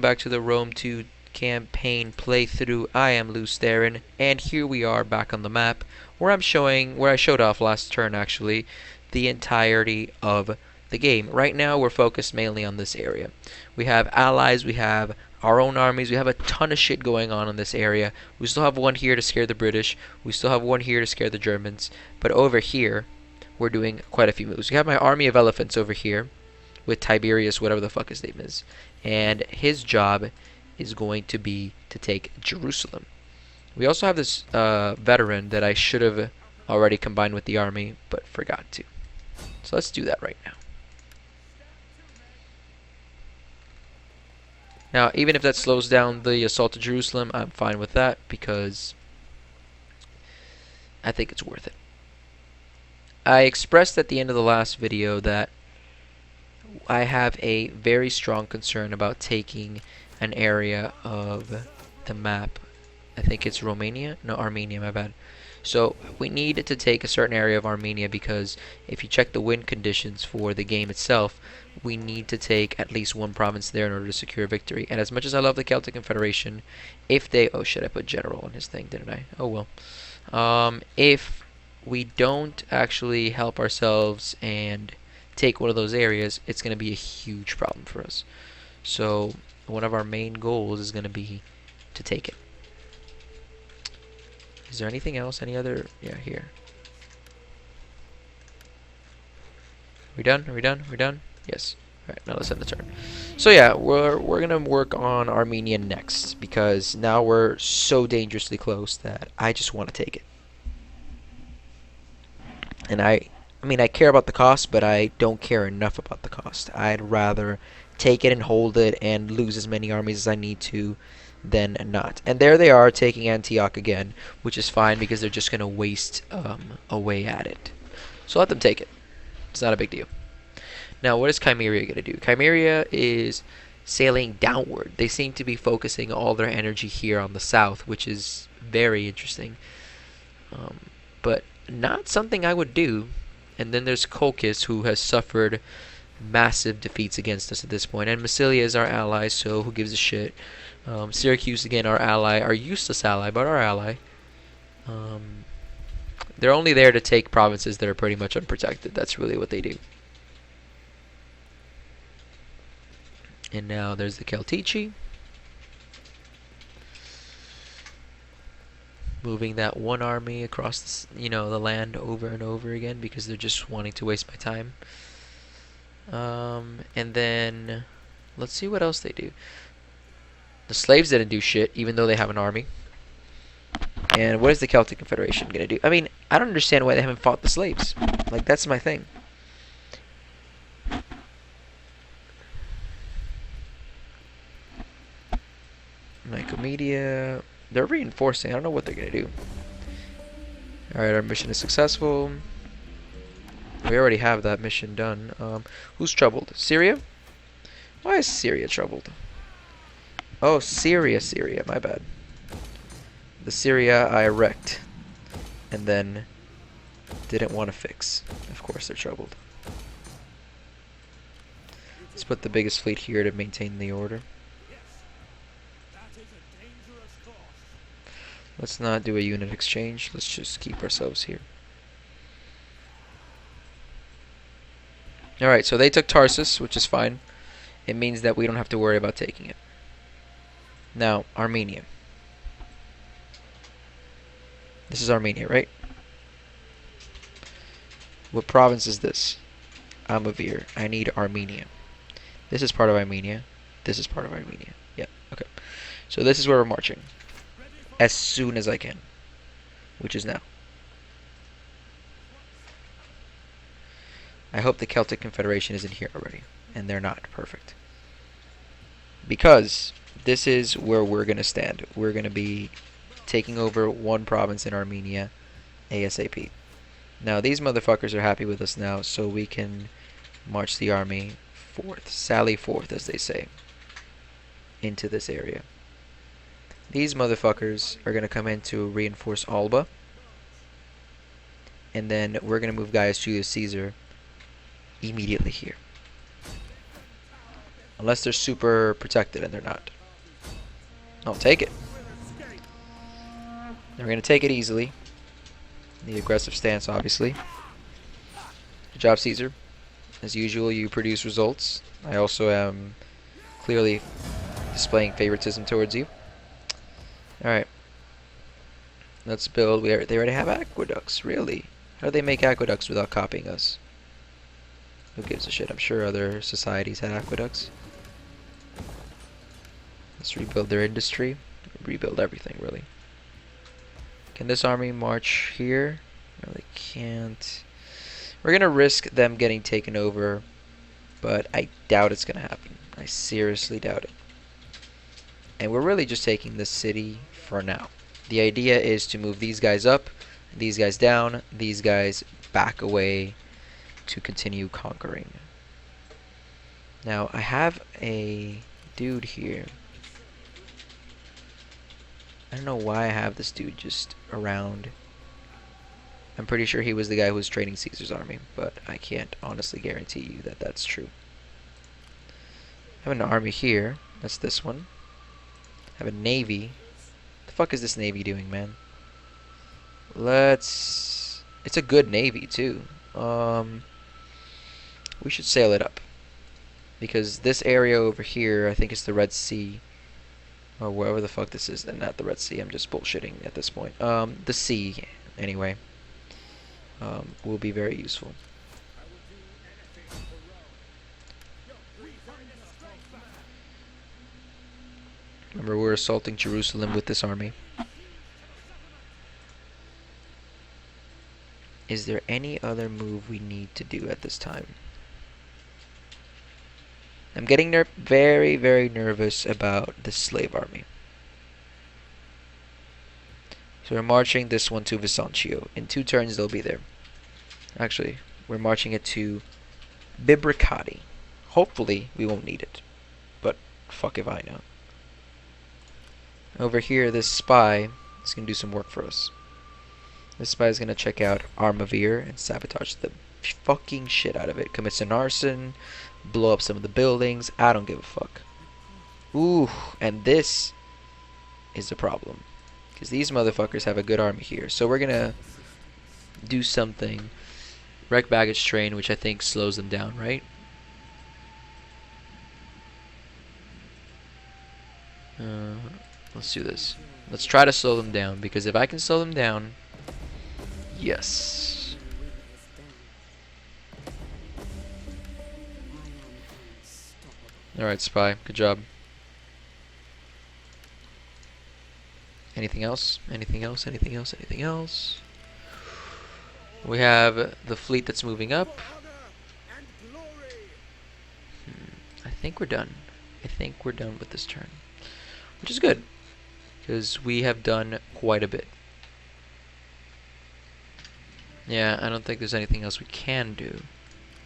back to the Rome 2 campaign playthrough. I am Lews Therin, and here we are back on the map where I showed off last turn actually, the entirety of the game. Right now we're focused mainly on this area. We have allies, we have our own armies, we have a ton of shit going on in this area. We still have one here to scare the British, we still have one here to scare the Germans, but over here we're doing quite a few moves. We have my army of elephants over here with Tiberius, whatever the fuck his name is, and his job is going to be to take Jerusalem. We also have this veteran that I should have already combined with the army, but forgot to. So let's do that right now. Now, even if that slows down the assault of Jerusalem, I'm fine with that because I think it's worth it. I expressed at the end of the last video that I have a very strong concern about taking an area of the map. I think it's Romania? No, Armenia, my bad. So we need to take a certain area of Armenia because if you check the win conditions for the game itself, we need to take at least one province there in order to secure victory. And as much as I love the Celtic Confederation, if they... Oh shit, I put general on his thing, didn't I? Oh well. If we don't actually help ourselves and take one of those areas, it's going to be a huge problem for us. So one of our main goals is going to be to take it. Is there anything else? Any other? Yeah, here. We done? Are we done? We're done? Yes. Alright, now let's end the turn. So yeah, we're gonna work on Armenia next because now we're so dangerously close that I just want to take it. And I mean, I care about the cost, but I don't care enough about the cost. I'd rather take it and hold it and lose as many armies as I need to than not. And there they are taking Antioch again, which is fine because they're just going to waste away at it. So let them take it. It's not a big deal. Now, what is Chimeria going to do? Chimeria is sailing downward. They seem to be focusing all their energy here on the south, which is very interesting. But not something I would do. And then there's Colchis, who has suffered massive defeats against us at this point. And Massilia is our ally, so who gives a shit? Syracuse, again, our ally. Our useless ally, but our ally. They're only there to take provinces that are pretty much unprotected. That's really what they do. And now there's the Celtici. Moving that one army across the, the land over and over again because they're just wanting to waste my time. And then let's see what else they do. The slaves didn't do shit, even though they have an army. And what is the Celtic Confederation gonna do? I mean, I don't understand why they haven't fought the slaves. Like, that's my thing. Nicomedia. They're reinforcing. I don't know what they're gonna do. Alright, our mission is successful. We already have that mission done. Who's troubled? Syria? Why is Syria troubled? Oh, Syria, my bad. The Syria I wrecked and then didn't want to fix. Of course they're troubled. Let's put the biggest fleet here to maintain the order. Let's not do a unit exchange. Let's just keep ourselves here. Alright, so they took Tarsus, which is fine. It means that we don't have to worry about taking it. Now, Armenia. This is Armenia, right? What province is this? Amavir. I need Armenia. This is part of Armenia. This is part of Armenia. Yeah, okay. So this is where we're marching. As soon as I can. Which is now. I hope the Celtic Confederation isn't here already. And they're not. Perfect. Because this is where we're going to stand. We're going to be taking over one province in Armenia ASAP. Now these motherfuckers are happy with us now, so we can march the army forth. Sally forth, as they say. Into this area. These motherfuckers are going to come in to reinforce Alba. And then we're going to move Gaius Julius Caesar immediately here. Unless they're super protected, and they're not. I'll take it. They're going to take it easily. The aggressive stance, obviously. Good job, Caesar. As usual, you produce results. I also am clearly displaying favoritism towards you. Alright. Let's build. They already have aqueducts, really? How do they make aqueducts without copying us? Who gives a shit? I'm sure other societies had aqueducts. Let's rebuild their industry. Rebuild everything, really. Can this army march here? No, they can't. We're going to risk them getting taken over, but I doubt it's going to happen. I seriously doubt it. And we're really just taking this city for now. The idea is to move these guys up, these guys down, these guys back away to continue conquering. Now, I have a dude here. I don't know why I have this dude just around. I'm pretty sure he was the guy who was training Caesar's army, but I can't honestly guarantee you that that's true. I have an army here. That's this one. I have a navy. What the fuck is this navy doing, man? Let's... It's a good navy, too. We should sail it up. Because this area over here, I think it's the Red Sea. Or wherever the fuck this is. And not the Red Sea, I'm just bullshitting at this point. The sea, anyway. Will be very useful. Remember, we're assaulting Jerusalem with this army. Is there any other move we need to do at this time? I'm getting very, very nervous about the slave army. So we're marching this one to Visancio. In 2 turns, they'll be there. Actually, we're marching it to Bibricati. Hopefully, we won't need it. But fuck if I know. Over here, this spy is going to do some work for us. This spy is going to check out Armavir and sabotage the fucking shit out of it. Commits an arson, blow up some of the buildings. I don't give a fuck. Ooh, and this is a problem. Because these motherfuckers have a good army here. So we're going to do something. Wreck baggage train, which I think slows them down, right? Let's do this. Let's try to slow them down, because if I can slow them down, yes. Alright, spy. Good job. Anything else? Anything else? Anything else? Anything else? We have the fleet that's moving up. I think we're done. I think we're done with this turn. Which is good, because we have done quite a bit. Yeah, I don't think there's anything else we can do.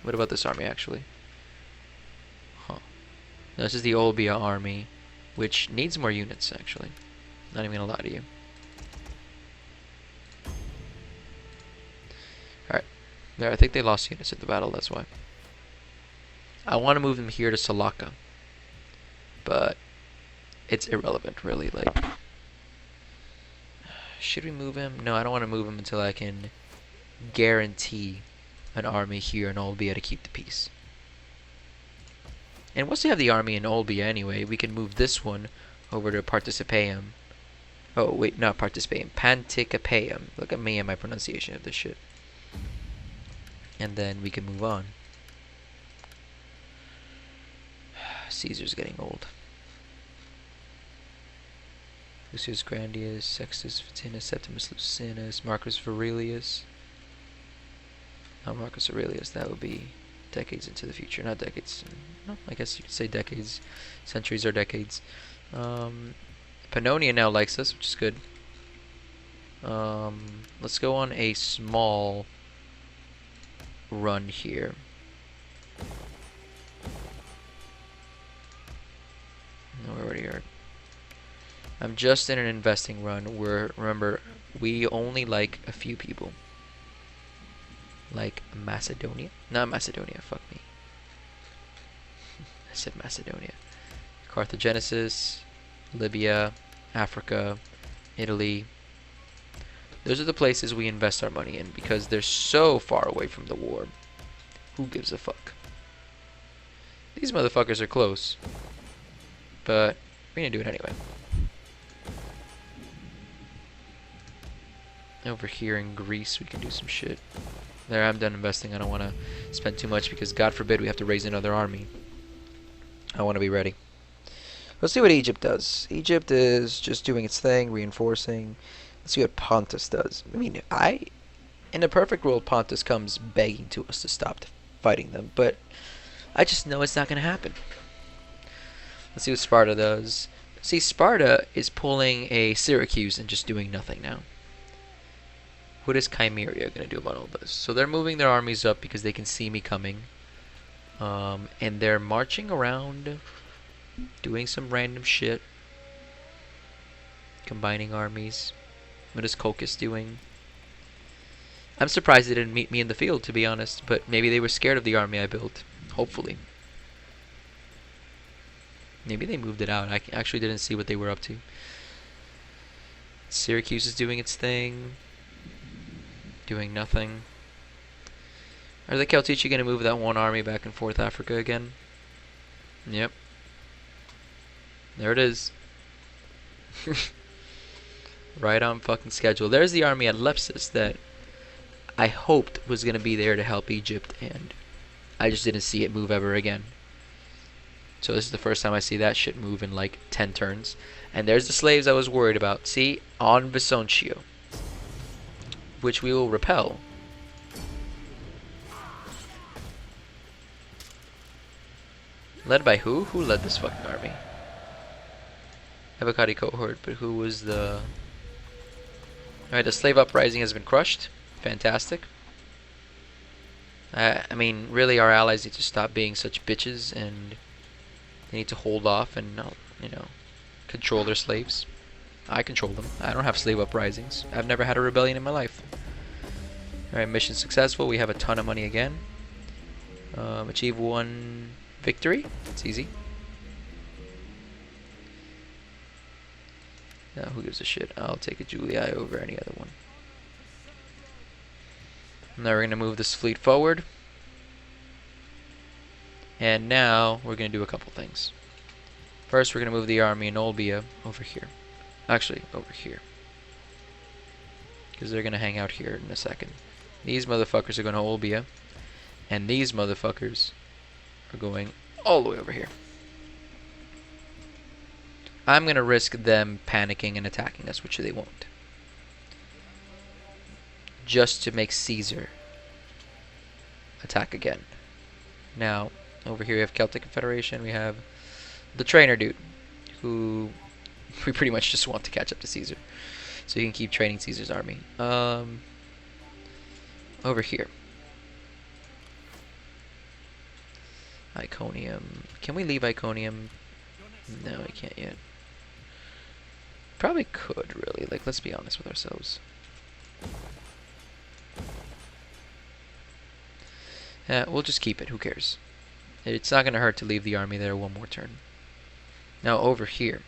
What about this army, actually? Huh. No, this is the Olbia army, which needs more units, actually. Not even gonna lie to you. Alright. There, I think they lost units in the battle, that's why. I want to move them here to Salaka. But it's irrelevant, really. Like, should we move him? No, I don't want to move him until I can guarantee an army here in Olbia to keep the peace. And once we have the army in Olbia anyway, we can move this one over to Participium. Oh, wait, not Participium. Panticapaeum. Look at me and my pronunciation of this shit. And then we can move on. Caesar's getting old. Lucius Grandius, Sextus Vitinus, Septimus Lucinus, Marcus Aurelius. Not Marcus Aurelius, that would be decades into the future. Not decades. No, I guess you could say decades. Centuries or decades. Pannonia now likes us, which is good. Let's go on a small run here. No, we already are. I'm just in an investing run where, remember, we only like a few people. Like Macedonia? Not Macedonia, fuck me. said Macedonia. Carthagenesis, Libya, Africa, Italy. Those are the places we invest our money in because they're so far away from the war. Who gives a fuck? These motherfuckers are close. But we're gonna do it anyway. Over here in Greece, we can do some shit. There, I'm done investing. I don't want to spend too much because God forbid we have to raise another army. I want to be ready. Let's see what Egypt does. Egypt is just doing its thing, reinforcing. Let's see what Pontus does. I mean, in a perfect world, Pontus comes begging to us to stop fighting them, but I just know it's not going to happen. Let's see what Sparta does. See, Sparta is pulling a Syracuse and just doing nothing now. What is Chimeria going to do about all this? So they're moving their armies up because they can see me coming. And they're marching around, doing some random shit. Combining armies. What is Colchis doing? I'm surprised they didn't meet me in the field, to be honest. But maybe they were scared of the army I built. Hopefully. Maybe they moved it out. I actually didn't see what they were up to. Syracuse is doing its thing. Doing nothing. Are the Celtici going to move that one army back and forth Africa again? Yep. There it is. Right on fucking schedule. There's the army at Lepsis that I hoped was going to be there to help Egypt, and I just didn't see it move ever again. So this is the first time I see that shit move in like 10 turns. And there's the slaves I was worried about. See? On Bisontio. Which we will repel. Led by who? Who led this fucking army? Avocati cohort, but who was the... Alright, the slave uprising has been crushed. Fantastic. I mean, really, our allies need to stop being such bitches, and they need to hold off and not, you know, control their slaves. I control them. I don't have slave uprisings. I've never had a rebellion in my life. Alright, mission successful. We have a ton of money again. Achieve 1 victory. It's easy. Now, who gives a shit? I'll take a Julii over any other one. Now we're going to move this fleet forward. And now we're going to do a couple things. First, we're going to move the army in Olbia over here. Actually, over here. Because they're going to hang out here in a second. These motherfuckers are going to Olbia. And these motherfuckers are going all the way over here. I'm going to risk them panicking and attacking us, which they won't. Just to make Caesar attack again. Now, over here we have Celtic Confederation. We have the trainer dude, who we pretty much just want to catch up to Caesar, so you can keep training Caesar's army. Over here, Iconium. Can we leave Iconium? No, we can't yet. Probably could, really. Like, let's be honest with ourselves. We'll just keep it. Who cares? It's not going to hurt to leave the army there one more turn. Now, over here.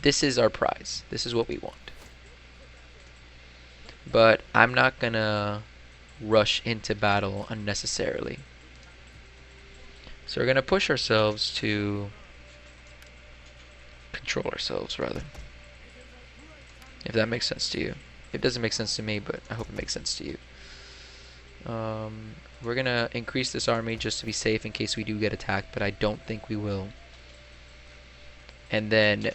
This is our prize. This is what we want. But I'm not going to rush into battle unnecessarily. So we're going to push ourselves to control ourselves, rather. If that makes sense to you. It doesn't make sense to me, but I hope it makes sense to you. We're going to increase this army just to be safe in case we do get attacked, but I don't think we will. And then,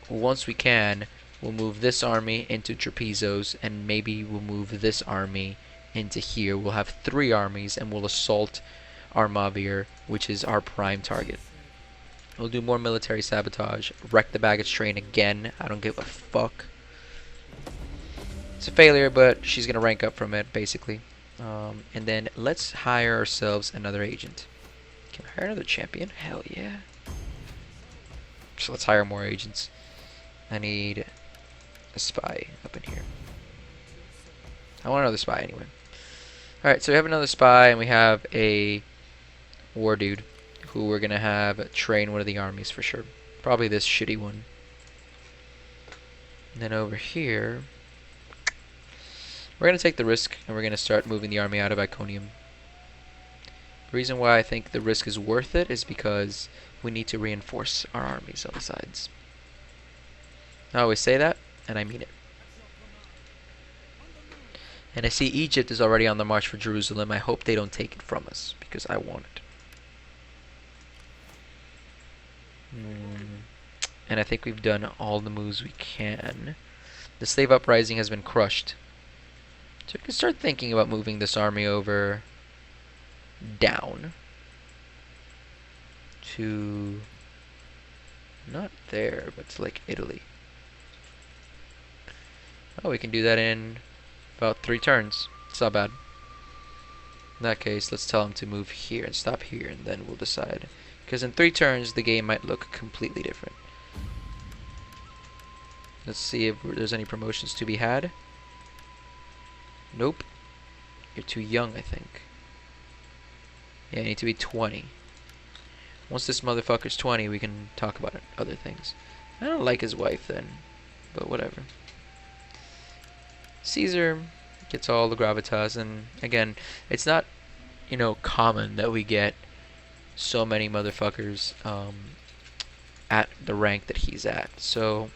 once we can, we'll move this army into Trapezos, and maybe we'll move this army into here. We'll have 3 armies, and we'll assault Armavir, which is our prime target. We'll do more military sabotage, wreck the baggage train again. I don't give a fuck. It's a failure, but she's going to rank up from it, basically. And then let's hire ourselves another agent. Can we hire another champion? Hell yeah. So let's hire more agents. I need a spy up in here. I want another spy anyway. Alright, so we have another spy, and we have a war dude who we're gonna have train one of the armies for sure. Probably this shitty one. And then over here, we're gonna take the risk and we're gonna start moving the army out of Iconium. The reason why I think the risk is worth it is because we need to reinforce our armies on the sides. I always say that, and I mean it. And I see Egypt is already on the march for Jerusalem. I hope they don't take it from us, because I want it. And I think we've done all the moves we can. The slave uprising has been crushed. So we can start thinking about moving this army over down to not there, but to like Italy. Oh, we can do that in about 3 turns. It's not bad. In that case, let's tell him to move here and stop here, and then we'll decide. Because in 3 turns, the game might look completely different. Let's see if there's any promotions to be had. Nope. You're too young, I think. Yeah, you need to be 20. Once this motherfucker's 20, we can talk about other things. I don't like his wife then, but whatever. Caesar gets all the gravitas, and again, it's not, you know, common that we get so many motherfuckers at the rank that he's at. So,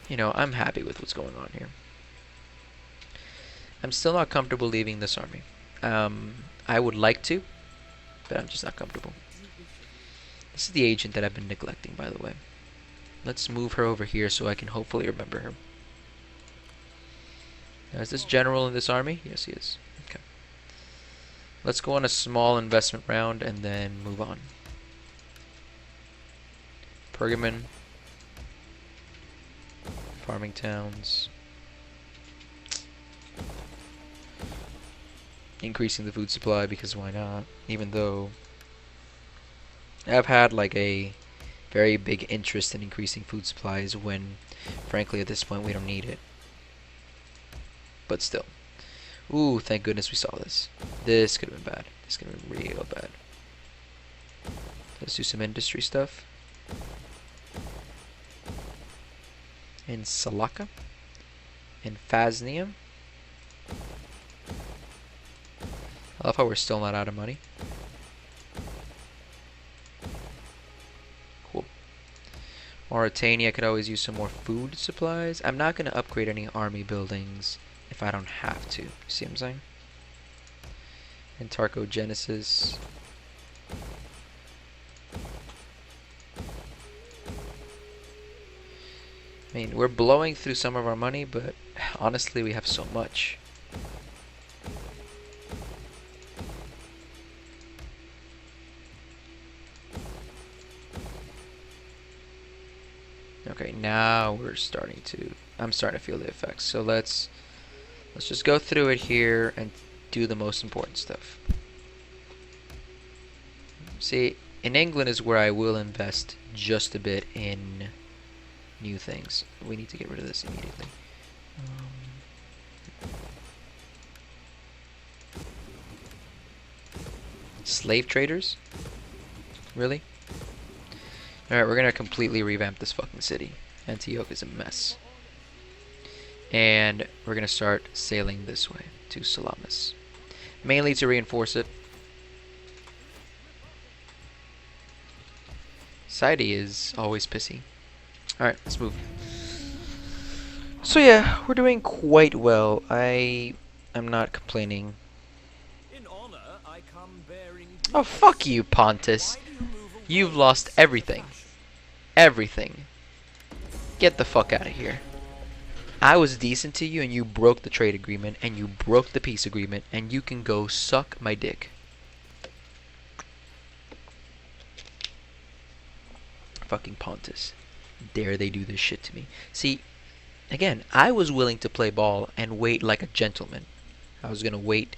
you know, I'm happy with what's going on here. I'm still not comfortable leaving this army. I would like to, but I'm just not comfortable. This is the agent that I've been neglecting, by the way. Let's move her over here so I can hopefully remember her. Now, is this general in this army? Yes, he is. Okay. Let's go on a small investment round and then move on. Pergamon. Farming towns. Increasing the food supply, because why not? Even though I've had like a very big interest in increasing food supplies when, frankly, at this point we don't need it. But still. Ooh, thank goodness we saw this. This could have been bad. This could have been real bad. Let's do some industry stuff. In Salaka. In Phasnium. I love how we're still not out of money. Cool. Mauritania could always use some more food supplies. I'm not going to upgrade any army buildings if I don't have to. See what I'm saying? And Tarcogenesis. I mean, we're blowing through some of our money, but honestly, we have so much. Okay, now we're starting to... I'm starting to feel the effects. So let's just go through it here and do the most important stuff. See, in England is where I will invest just a bit in new things. We need to get rid of this immediately. Slave traders? Really? Alright, we're gonna completely revamp this fucking city. Antioch is a mess. And we're gonna start sailing this way to Salamis. Mainly to reinforce it. Saidi is always pissy. Alright, let's move. So yeah, we're doing quite well. I'm not complaining. Oh, fuck you, Pontus. You've lost everything. Everything. Get the fuck out of here. I was decent to you and you broke the trade agreement and you broke the peace agreement and you can go suck my dick. Fucking Pontus. Dare they do this shit to me. See, again, I was willing to play ball and wait like a gentleman. I was gonna wait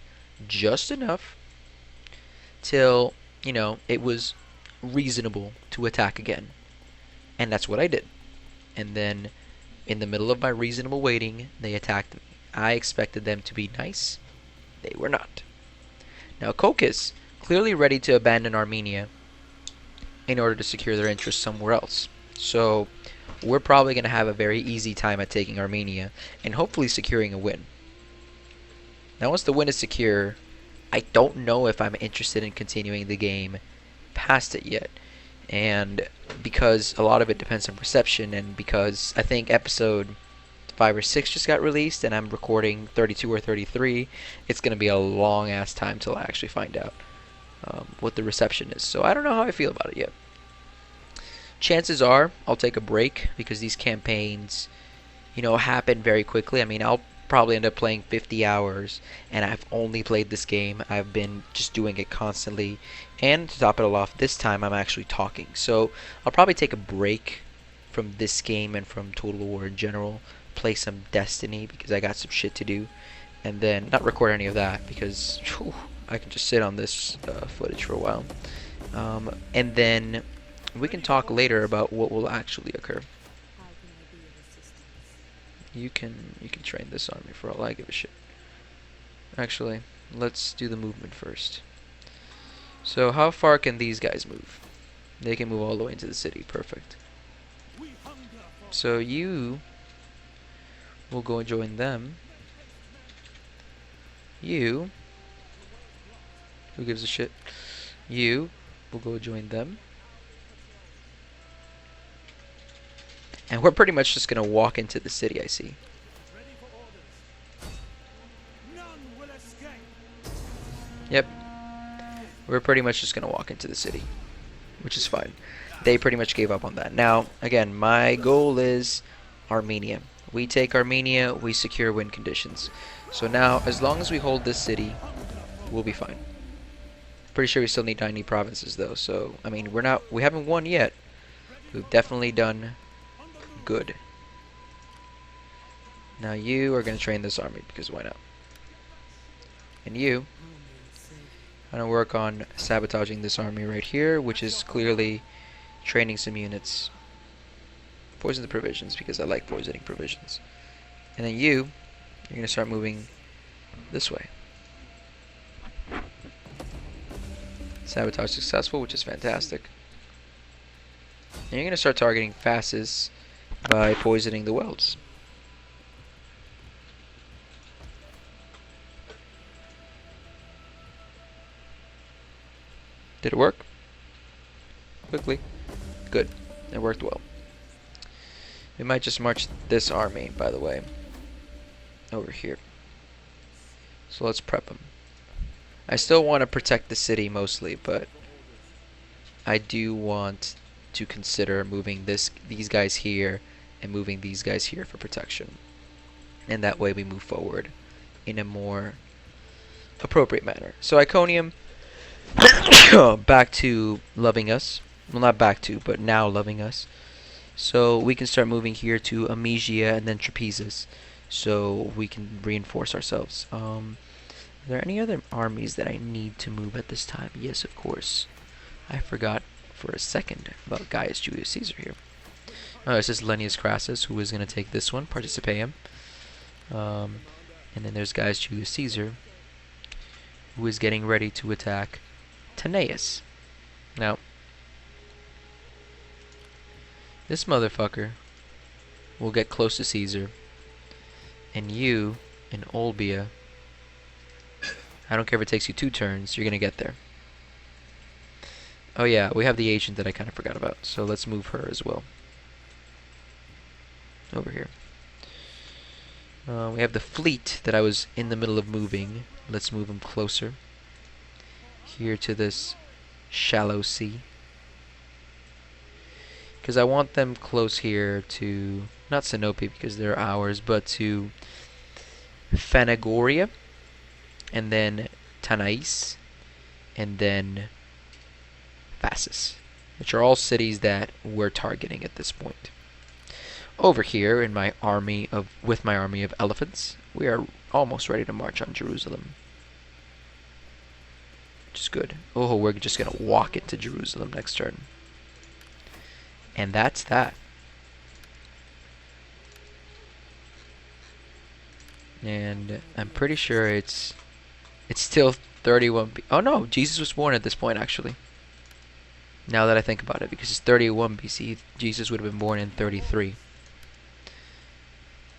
just enough till, you know, it was reasonable to attack again. And that's what I did. And then, in the middle of my reasonable waiting, they attacked me. I expected them to be nice. They were not. Now, Kokis, clearly ready to abandon Armenia, in order to secure their interests somewhere else. So we're probably going to have a very easy time at taking Armenia and hopefully securing a win. Now once the win is secure, I don't know if I'm interested in continuing the game past it yet. And because a lot of it depends on perception, and because I think episode 5 or 6 just got released and I'm recording 32 or 33, it's going to be a long ass time till I actually find out what the reception is. So I don't know how I feel about it yet. Chances are I'll take a break because these campaigns, happen very quickly. I mean, I'll probably end up playing 50 hours, and I've only played this game. I've been just doing it constantly, and to top it all off, this time I'm actually talking. So I'll probably take a break from this game and from Total War in general, play some Destiny because I got some shit to do, and then not record any of that because I can just sit on this footage for a while. And then we can talk later about what will actually occur. You can train this army for all I give a shit. Actually, let's do the movement first. So how far can these guys move? They can move all the way into the city. Perfect. So you will go and join them. You, who gives a shit? You will go join them. And we're pretty much just going to walk into the city, I see. Yep. We're pretty much just going to walk into the city, which is fine. They pretty much gave up on that. Now, again, my goal is Armenia. We take Armenia, we secure win conditions. So now, as long as we hold this city, we'll be fine. Pretty sure we still need 90 provinces, though. So, I mean, we haven't won yet. We've definitely done good. Now you are going to train this army because why not? And you, I'm going to work on sabotaging this army right here, which is clearly training some units. Poison the provisions because I like poisoning provisions. And then you're going to start moving this way. Sabotage successful, which is fantastic. And you're going to start targeting fascists by poisoning the wells. Did it work? Quickly. Good. It worked well. We might just march this army, by the way, over here. So let's prep them. I still want to protect the city mostly, but I do want to consider moving these guys here and moving these guys here for protection. And that way we move forward in a more appropriate manner. So Iconium, back to loving us. Well, not back to, but now loving us. So we can start moving here to Amesia and then Trapezus, so we can reinforce ourselves. Are there any other armies that I need to move at this time? Yes, of course. I forgot for a second about Gaius Julius Caesar here. This is Lennius Crassus, who is going to take this one, Participeum. And then there's Gaius Julius Caesar, who is getting ready to attack Tannaeus. Now, this motherfucker will get close to Caesar, and you, in Olbia, I don't care if it takes you 2 turns, you're going to get there. Oh yeah, we have the agent that I kind of forgot about, so let's move her as well. Over here. We have the fleet that I was in the middle of moving. Let's move them closer. Here to this shallow sea. Because I want them close here to, not Sinope because they're ours, but to Phanagoria, and then Tanais, and then Phasis, which are all cities that we're targeting at this point. Over here in my army with my army of elephants, we are almost ready to march on Jerusalem. Which is good. Oh, we're just going to walk into Jerusalem next turn. And that's that. And I'm pretty sure it's still 31. Oh no, Jesus was born at this point actually. Now that I think about it, because it's 31 BC, Jesus would have been born in 33.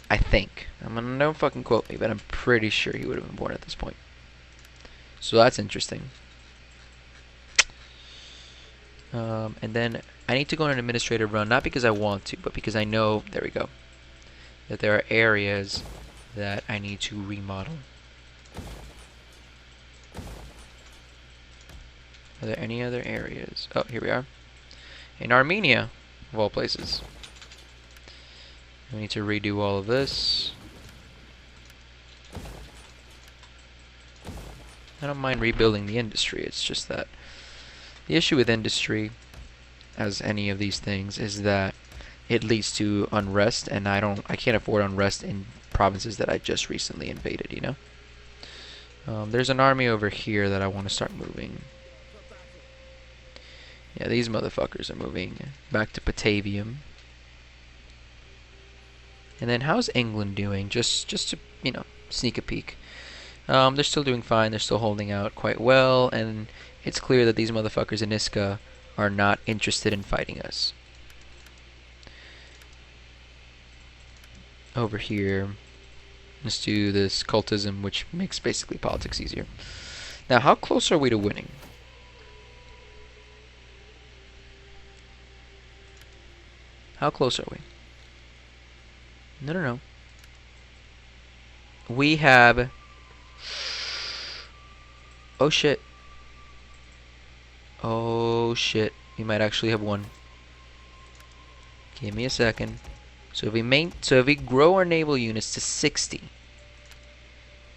I think. Don't fucking quote me, but I'm pretty sure he would have been born at this point. So that's interesting. And then I need to go on an administrative run, not because I want to, but because I know, there we go, that there are areas that I need to remodel. Are there any other areas? Oh, here we are. In Armenia, of all places. We need to redo all of this. I don't mind rebuilding the industry, it's just that the issue with industry, as any of these things, is that it leads to unrest, and I can't afford unrest in provinces that I just recently invaded, you know? There's an army over here that I want to start moving. Yeah, these motherfuckers are moving back to Batavium. And then how's England doing? Just to, you know, sneak a peek. They're still doing fine. They're still holding out quite well, and it's clear that these motherfuckers in Iska are not interested in fighting us. Over here, let's do this cultism, which makes basically politics easier. Now, how close are we to winning? How close are we? No. We have... Oh shit. Oh shit. We might actually have won. Give me a second. So if we grow our naval units to 60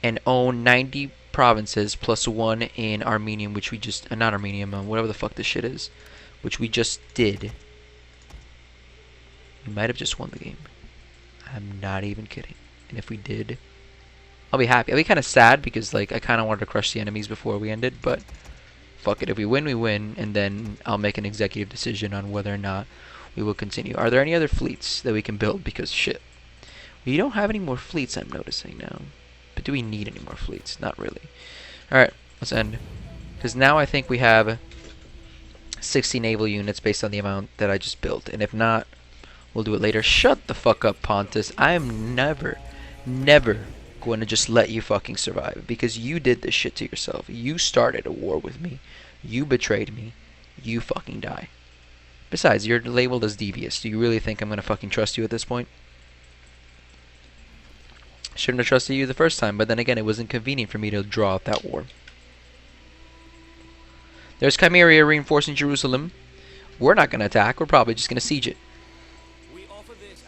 and own 90 provinces plus one in Armenian, which we just not Armenian, whatever the fuck this shit is, which we just did, we might have just won the game. I'm not even kidding. And if we did, I'll be happy. I'll be kind of sad because like I kind of wanted to crush the enemies before we ended, but fuck it. If we win, we win, and then I'll make an executive decision on whether or not we will continue. Are there any other fleets that we can build? Because shit, we don't have any more fleets, I'm noticing now. But do we need any more fleets? Not really. Alright, let's end. Because now I think we have 60 naval units based on the amount that I just built. And if not, we'll do it later. Shut the fuck up, Pontus. I am never going to just let you fucking survive. Because you did this shit to yourself. You started a war with me. You betrayed me. You fucking die. Besides, you're labeled as devious. Do you really think I'm going to fucking trust you at this point? Shouldn't have trusted you the first time, but then again, it wasn't convenient for me to draw out that war. There's Chimeria reinforcing Jerusalem. We're not going to attack. We're probably just going to siege it.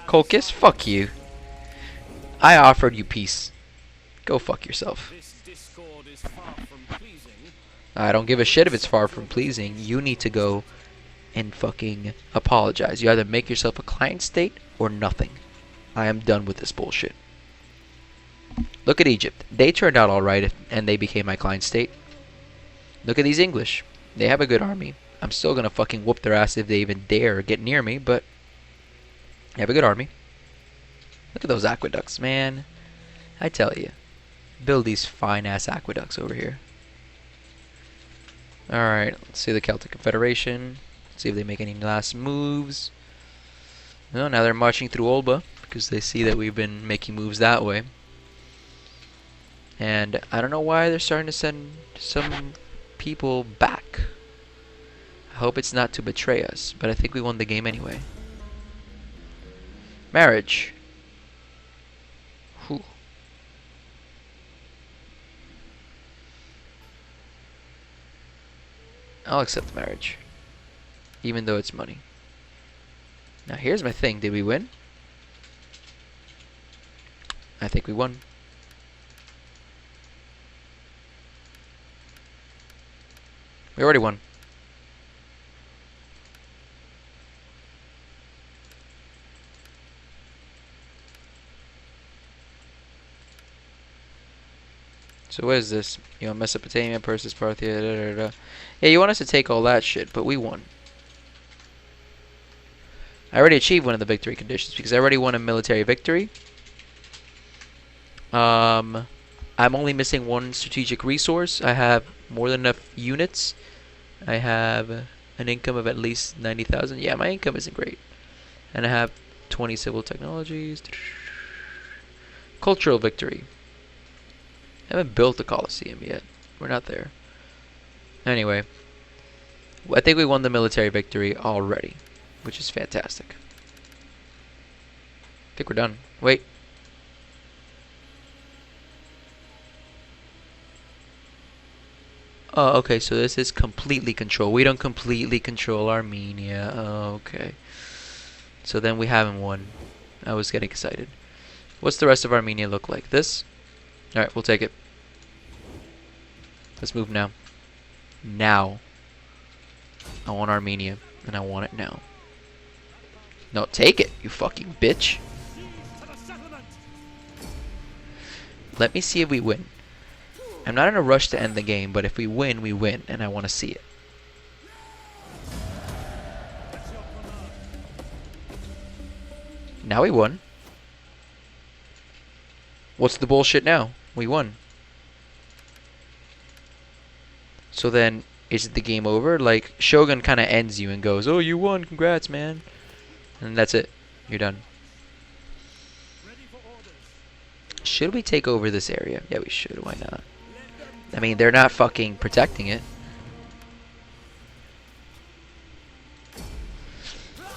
Colchis, fuck you. I offered you peace. Go fuck yourself. I don't give a shit if it's far from pleasing. You need to go and fucking apologize. You either make yourself a client state or nothing. I am done with this bullshit. Look at Egypt. They turned out alright and they became my client state. Look at these English. They have a good army. I'm still gonna fucking whoop their ass if they even dare get near me, but they have a good army. Look at those aqueducts, man. I tell you. Build these fine ass aqueducts over here. Alright, let's see the Celtic Confederation. See if they make any last moves. No, now they're marching through Olba because they see that we've been making moves that way. And I don't know why they're starting to send some people back. I hope it's not to betray us, but I think we won the game anyway. Marriage. Whew. I'll accept marriage. Even though it's money. Now here's my thing. Did we win? I think we won. We already won. So what is this? You know, Mesopotamia, Persis, Parthia, da, da, da. Yeah, you want us to take all that shit, but we won. I already achieved one of the victory conditions because I already won a military victory. I'm only missing one strategic resource. I have more than enough units. I have An income of at least 90,000. Yeah, my income isn't great. And I have 20 civil technologies. Cultural victory. I haven't built a coliseum yet. We're not there. Anyway, I think we won the military victory already, which is fantastic. I think we're done. Wait. Oh, okay, so this is completely control. We don't completely control Armenia. Oh, okay. So then we haven't won. I was getting excited. What's the rest of Armenia look like? This? Alright, we'll take it. Let's move now. Now. I want Armenia, and I want it now. No, take it, you fucking bitch. Let me see if we win. I'm not in a rush to end the game, but if we win, we win, and I want to see it. Now we won. What's the bullshit now? We won. So then, is the game over? Like, Shogun kind of ends you and goes, oh, you won, congrats, man. And that's it. You're done. Should we take over this area? Yeah, we should. Why not? I mean, they're not fucking protecting it.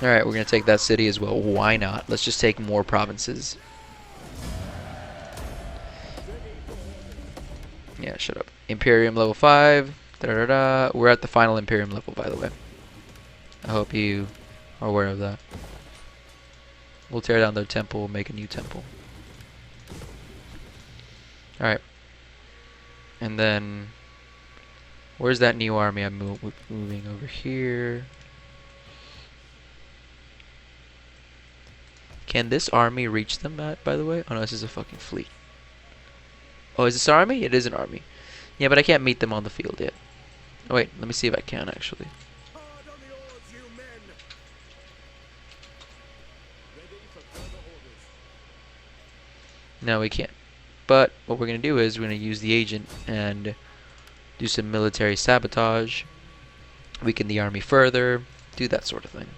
Alright, we're going to take that city as well. Why not? Let's just take more provinces. Yeah, shut up. Imperium level 5. Da-da-da. We're at the final Imperium level, by the way. I hope you are aware of that. We'll tear down their temple, we'll make a new temple. Alright. And then, where's that new army? I'm moving over here. Can this army reach them, by the way? Oh no, this is a fucking fleet. Oh, is this an army? It is an army. Yeah, but I can't meet them on the field yet. Oh wait, let me see if I can actually. No, we can't. But what we're going to do is we're going to use the agent and do some military sabotage, weaken the army further, do that sort of thing.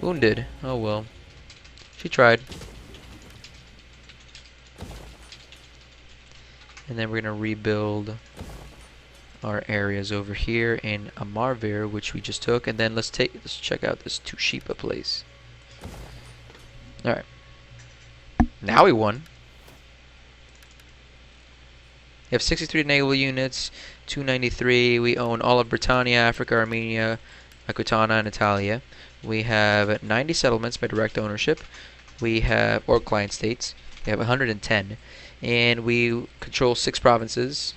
Wounded. Oh well. She tried. And then we're going to rebuild our areas over here in Amarvir, which we just took, and then let's check out this Tushipa place. Alright. Now we won. We have 63 naval units, 293. We own all of Britannia, Africa, Armenia, Aquitania, and Italia. We have 90 settlements by direct ownership. We have, or client states. We have 110. And we control 6 provinces.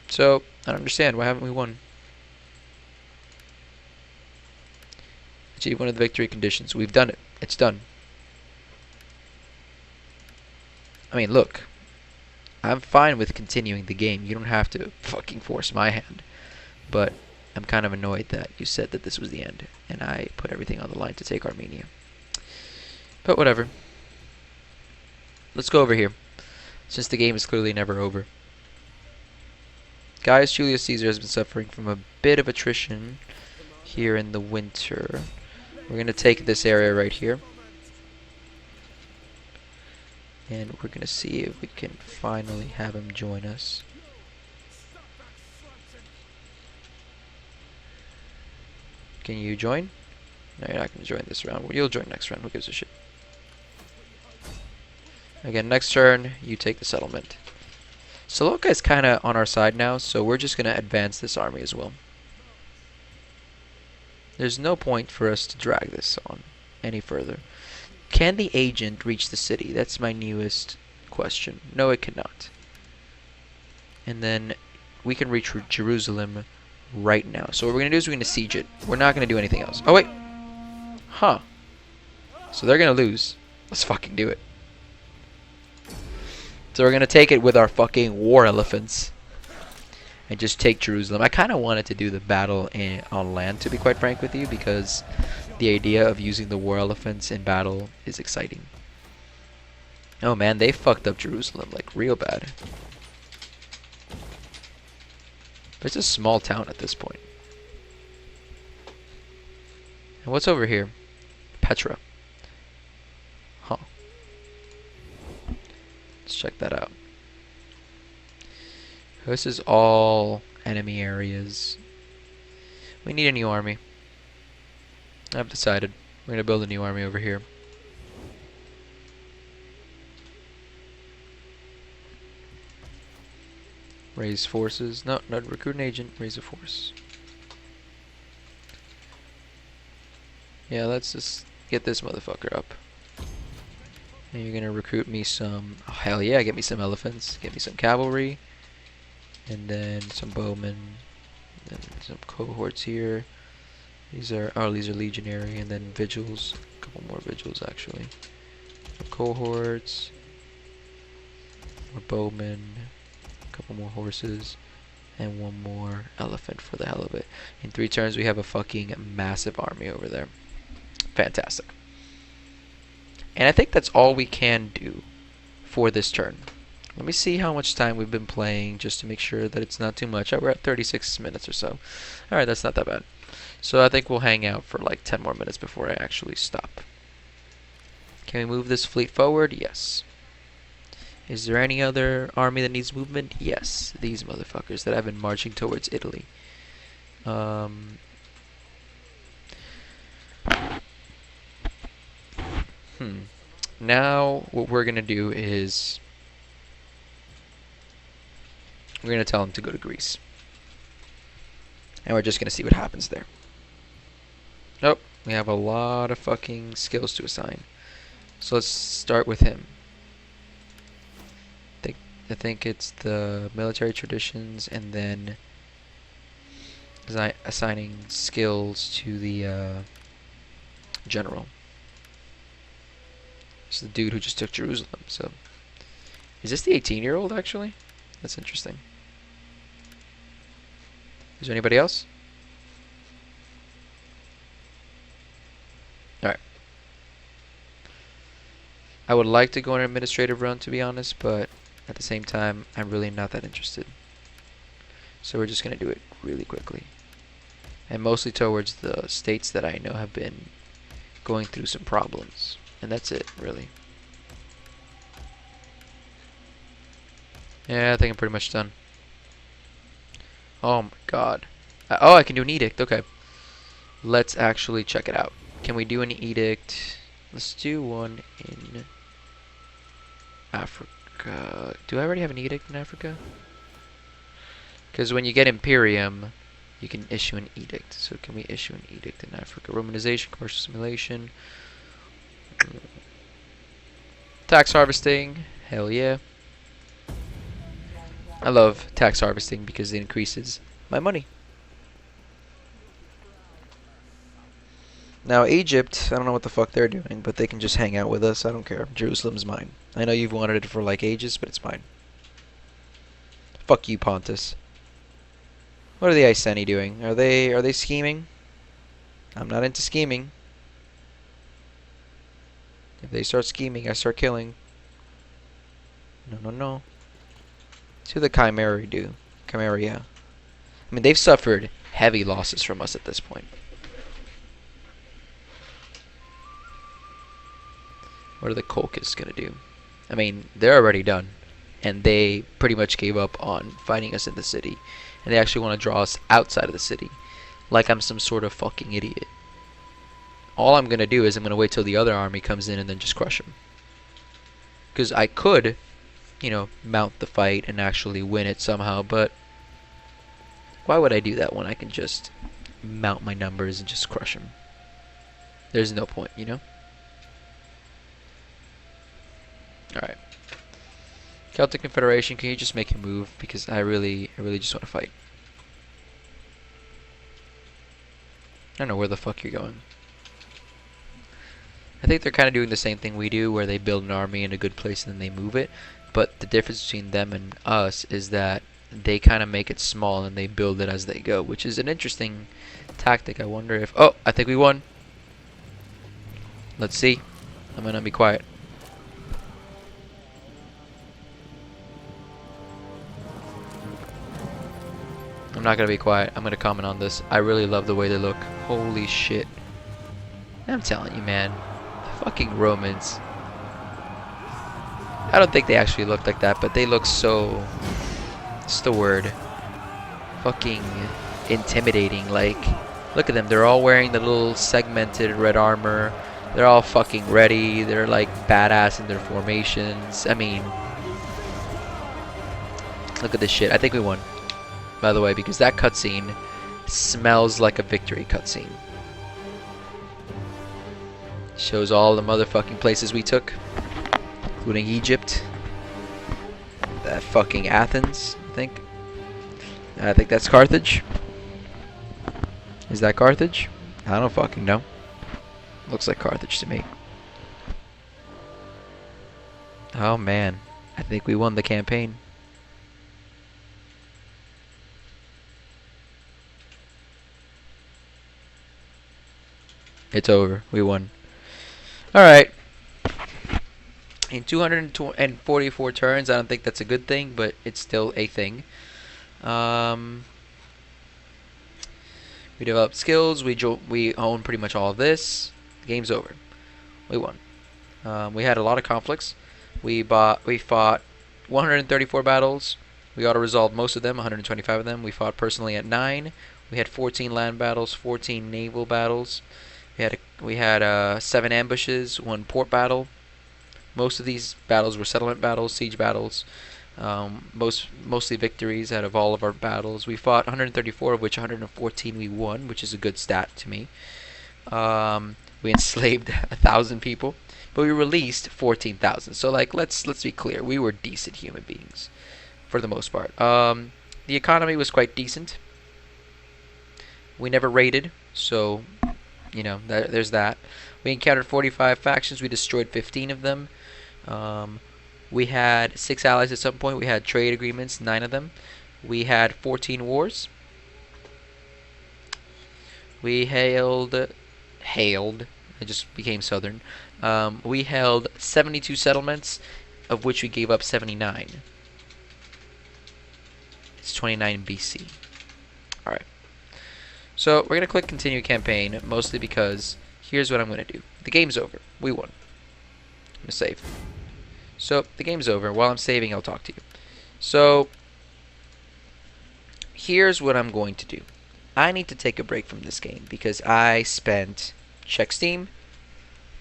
So, I don't understand. Why haven't we won? Achieve one of the victory conditions. We've done it. It's done. I mean, look. I'm fine with continuing the game. You don't have to fucking force my hand. But I'm kind of annoyed that you said that this was the end. And I put everything on the line to take Armenia. But whatever. Let's go over here. Since the game is clearly never over. Gaius Julius Caesar has been suffering from a bit of attrition here in the winter. We're going to take this area right here. And we're going to see if we can finally have him join us. Can you join? No, you're not going to join this round. Well, you'll join next round. Who gives a shit? Again, next turn, you take the settlement. Saloka is kind of on our side now, so we're just going to advance this army as well. There's no point for us to drag this on any further. Can the agent reach the city? That's my newest question. No, it cannot. And then we can reach Jerusalem right now. So what we're going to do is we're going to siege it. We're not going to do anything else. Oh, wait. Huh. So they're going to lose. Let's fucking do it. So we're going to take it with our fucking war elephants. And just take Jerusalem. I kind of wanted to do the battle on land, to be quite frank with you, because the idea of using the war elephants in battle is exciting. Oh man, they fucked up Jerusalem, like, real bad. But it's a small town at this point. And what's over here? Petra. Huh. Let's check that out. This is all enemy areas. We need a new army. I've decided. We're going to build a new army over here. Raise forces. No, not recruit an agent. Raise a force. Yeah, let's just get this motherfucker up. And you're gonna recruit me some. Oh, hell yeah, get me some elephants. Get me some cavalry. And then some bowmen. And some cohorts here. These are legionary. And then vigils. A couple more vigils actually. Some cohorts. More bowmen. A couple more horses. And one more elephant for the hell of it. In 3 turns, we have a fucking massive army over there. Fantastic. And I think that's all we can do for this turn. Let me see how much time we've been playing just to make sure that it's not too much. We're at 36 minutes or so. Alright, that's not that bad. So I think we'll hang out for like 10 more minutes before I actually stop. Can we move this fleet forward? Yes. Is there any other army that needs movement? Yes. These motherfuckers that have been marching towards Italy. Now what we're going to do is we're going to tell them to go to Greece. And we're just going to see what happens there. Oh, we have a lot of fucking skills to assign. So let's start with him. I think it's the military traditions and then assigning skills to the general. It's the dude who just took Jerusalem. So, is this the 18-year-old actually? That's interesting. Is there anybody else? Alright. I would like to go on an administrative run, to be honest, but at the same time, I'm really not that interested. So we're just going to do it really quickly. And mostly towards the states that I know have been going through some problems. And that's it, really. Yeah, I think I'm pretty much done. Oh my god. Oh, I can do an edict. Okay. Let's actually check it out. Can we do an edict? Let's do one in Africa. Do I already have an edict in Africa? Because when you get Imperium, you can issue an edict. So can we issue an edict in Africa? Romanization, commercial simulation. Tax harvesting. Hell yeah. I love tax harvesting because it increases my money. Now Egypt, I don't know what the fuck they're doing, but they can just hang out with us. I don't care. Jerusalem's mine. I know you've wanted it for like ages, but it's mine. Fuck you, Pontus. What are the Iceni doing? Are they scheming? I'm not into scheming. If they start scheming, I start killing. No. See what the Chimera do. Chimera, yeah. I mean, they've suffered heavy losses from us at this point. What are the Colchis gonna do? I mean, they're already done. And they pretty much gave up on fighting us in the city. And they actually want to draw us outside of the city. Like I'm some sort of fucking idiot. All I'm gonna do is I'm gonna wait till the other army comes in and then just crush them. Because I could, you know, mount the fight and actually win it somehow, but why would I do that when I can just mount my numbers and just crush them? There's no point, you know? Alright. Celtic Confederation, can you just make a move? Because I really just want to fight. I don't know where the fuck you're going. I think they're kind of doing the same thing we do, where they build an army in a good place and then they move it. But the difference between them and us is that they kind of make it small and they build it as they go, which is an interesting tactic. I wonder if... Oh, I think we won. Let's see. I'm gonna be quiet. I'm not gonna be quiet. I'm gonna comment on this. I really love the way they look. Holy shit. I'm telling you, man. The fucking Romans. I don't think they actually look like that, but they look so... What's the word? Fucking intimidating. Like, look at them. They're all wearing the little segmented red armor. They're all fucking ready. They're like badass in their formations. I mean, look at this shit. I think we won, by the way, because that cutscene smells like a victory cutscene. Shows all the motherfucking places we took, including Egypt. That fucking Athens, I think. I think that's Carthage. Is that Carthage? I don't fucking know. Looks like Carthage to me. Oh man, I think we won the campaign. It's over. We won. Alright. In 244 turns, I don't think that's a good thing, but it's still a thing. We developed skills. We own pretty much all of this. The game's over. We won. We had a lot of conflicts. We fought 134 battles. We auto-resolved most of them, 125 of them. We fought personally at 9. We had 14 land battles, 14 naval battles. We had 7 ambushes, 1 port battle. Most of these battles were settlement battles, siege battles. Mostly victories out of all of our battles. We fought 134, of which 114 we won, which is a good stat to me. We enslaved 1,000 people, but we released 14,000. So like, let's be clear, we were decent human beings for the most part. The economy was quite decent. We never raided, so you know there's that. We encountered 45 factions. We destroyed 15 of them. We had 6 allies at some point. We had trade agreements, 9 of them. We had 14 wars. We hailed. I just became southern. We held 72 settlements, of which we gave up 79. It's 29 BC. Alright. So we're going to click continue campaign, mostly because here's what I'm going to do. The game's over. We won. I'm going to save. So the game's over. While I'm saving, I'll talk to you. So here's what I'm going to do. I need to take a break from this game because I spent, check Steam,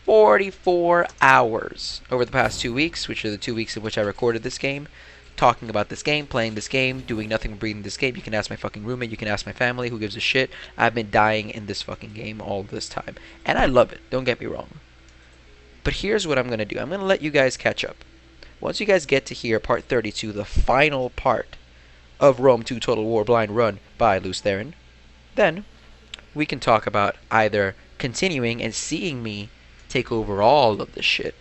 44 hours over the past 2 weeks, which are the 2 weeks in which I recorded this game, talking about this game, playing this game, doing nothing but breathing this game. You can ask my fucking roommate, you can ask my family, who gives a shit. I've been dying in this fucking game all this time. And I love it, don't get me wrong. But here's what I'm going to do. I'm going to let you guys catch up. Once you guys get to hear part 32, the final part of Rome 2 Total War Blind Run by Lews Therin, then we can talk about either continuing and seeing me take over all of this shit,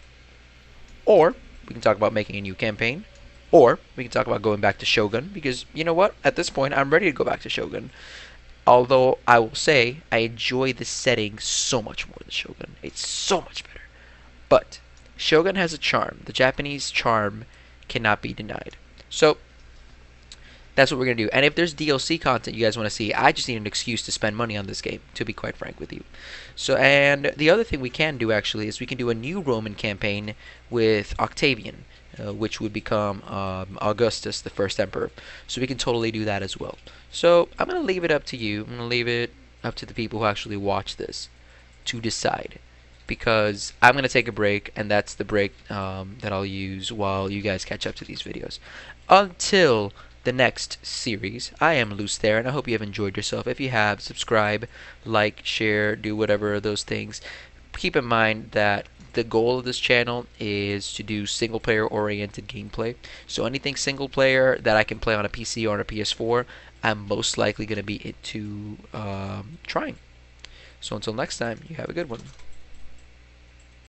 or we can talk about making a new campaign, or we can talk about going back to Shogun, because you know what? At this point, I'm ready to go back to Shogun. Although I will say I enjoy the setting so much more than Shogun. It's so much better. But Shogun has a charm. The Japanese charm cannot be denied. So that's what we're going to do. And if there's DLC content you guys want to see, I just need an excuse to spend money on this game, to be quite frank with you. So, and the other thing we can do actually is we can do a new Roman campaign with Octavian, which would become Augustus, the first emperor. So we can totally do that as well. So I'm going to leave it up to you. I'm going to leave it up to the people who actually watch this to decide. Because I'm going to take a break, and that's the break that I'll use while you guys catch up to these videos. Until the next series, I am Lews Therin, and I hope you have enjoyed yourself. If you have, subscribe, like, share, do whatever of those things. Keep in mind that the goal of this channel is to do single player oriented gameplay. So anything single player that I can play on a PC or on a PS4, I'm most likely going to be into trying. So until next time, you have a good one.